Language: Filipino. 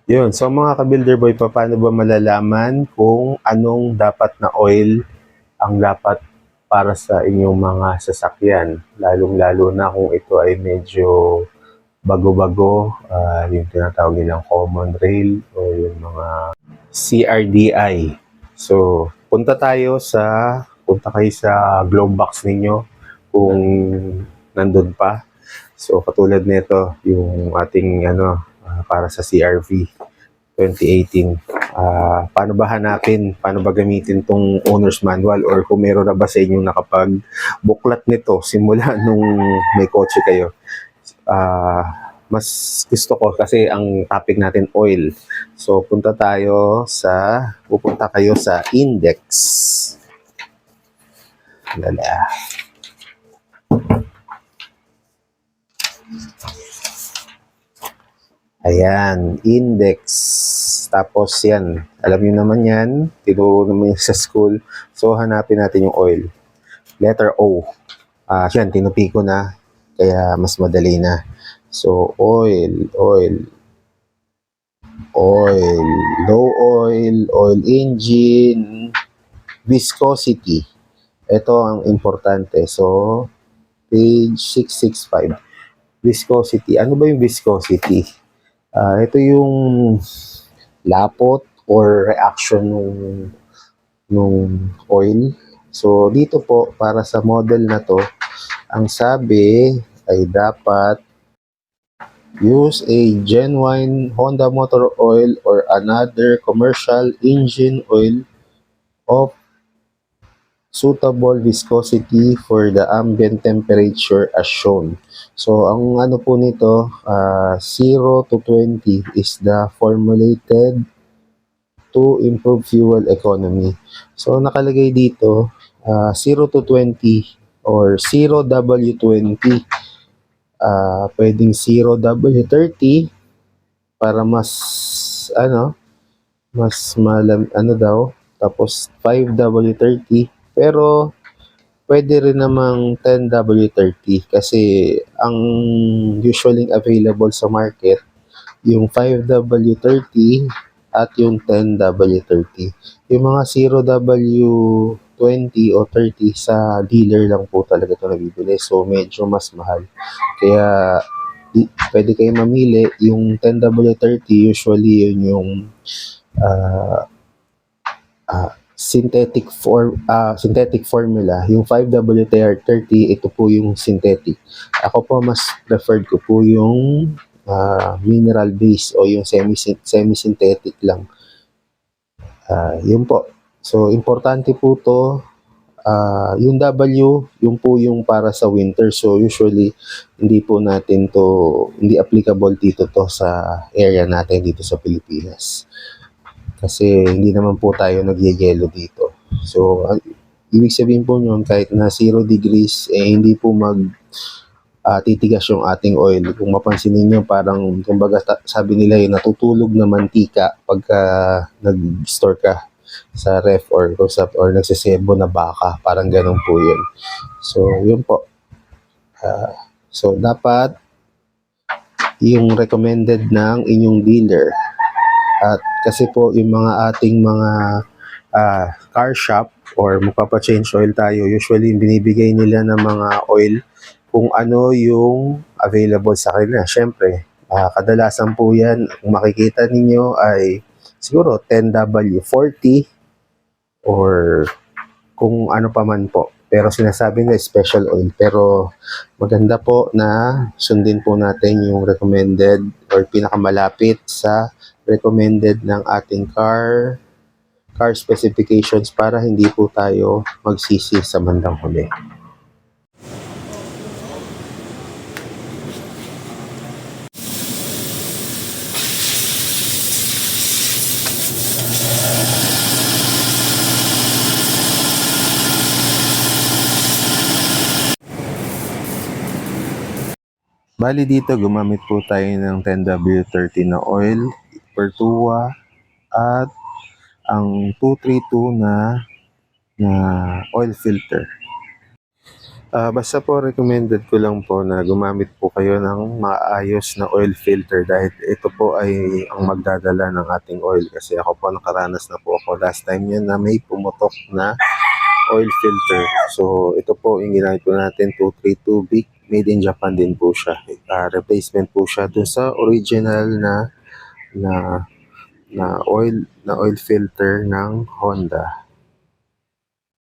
Yun, so mga ka-builder boy, paano ba malalaman kung anong dapat na oil ang dapat para sa inyong mga sasakyan? Lalong-lalo na kung ito ay medyo bago-bago, yung tinatawag nilang common rail o yung mga CRDI. So, punta kayo sa glove box ninyo kung nandun pa. So, katulad nito, yung ating para sa CRV 2018. Paano ba hanapin? Paano ba gamitin tong owner's manual or kung meron na ba sa inyong nakapag-buklat nito simula nung may kotse kayo? Mas gusto ko kasi ang topic natin oil. So pupunta kayo sa index. Lala. Ayan, index. Tapos yan, alam niyo naman yan, tinuro naman yan sa school. So hanapin natin yung oil. Letter O. Yan, tinupi ko na, kaya mas madali na. So oil, low oil, oil engine, viscosity. Ito ang importante. So, page 665. Viscosity. Ano ba yung viscosity? Ito yung lapot or reaction nung oil. So, dito po, para sa model na to, ang sabi ay dapat use a genuine Honda motor oil or another commercial engine oil of suitable viscosity for the ambient temperature as shown. So, ang ano po nito, 0 to 20 is the formulated to improve fuel economy. So, nakalagay dito, 0 to 20 or 0W20, pwedeng 0W30 para mas daw, tapos 5W30, pero pwede rin namang 10W30 kasi ang usually available sa market yung 5W30 at yung 10W30. Yung mga 0W20 o 30 sa dealer lang po talaga ito nabibili. So medyo mas mahal. Kaya pwede kayo mamili. Yung 10W30 usually yun yung synthetic formula. Yung 5W30, ito po yung synthetic. Ako po mas preferred ko po yung mineral base o yung semi-synthetic lang. Yun po. So, importante po to. Yung W, yung po yung para sa winter. So, usually, hindi applicable dito to sa area natin dito sa Pilipinas. Kasi hindi naman po tayo nagyayelo dito. So, ibig sabihin po nyon, kahit na 0 degrees, hindi po titigas yung ating oil. Kung mapansin niyo parang, kumbaga, sabi nila yung natutulog na mantika pagka nag-store ka sa ref or nagsisebo na baka. Parang ganun po yun. So, yun po. So, dapat yung recommended ng inyong dealer. At kasi po yung ating mga car shop or magpapa-change oil tayo, usually binibigay nila ng mga oil kung ano yung available sa kanila. Siyempre, kadalasan po yan, kung makikita ninyo ay siguro 10W40 or kung ano pa man po. Pero sinasabi na special oil. Pero maganda po na sundin po natin yung recommended or pinakamalapit sa recommended ng ating car specifications para hindi po tayo magsisi sa bandang huli. Bali dito, gumamit po tayo ng 10W30 na oil, Pertua, at ang 232 na oil filter. Basta po recommended ko lang po na gumamit po kayo ng maayos na oil filter dahil ito po ay ang magdadala ng ating oil kasi ako po nakaranas na po ako last time yan na may pumutok na oil filter. So ito po yung ginamit po natin 232 Big, made in Japan din po siya. Replacement po siya dun sa original na na oil filter ng Honda.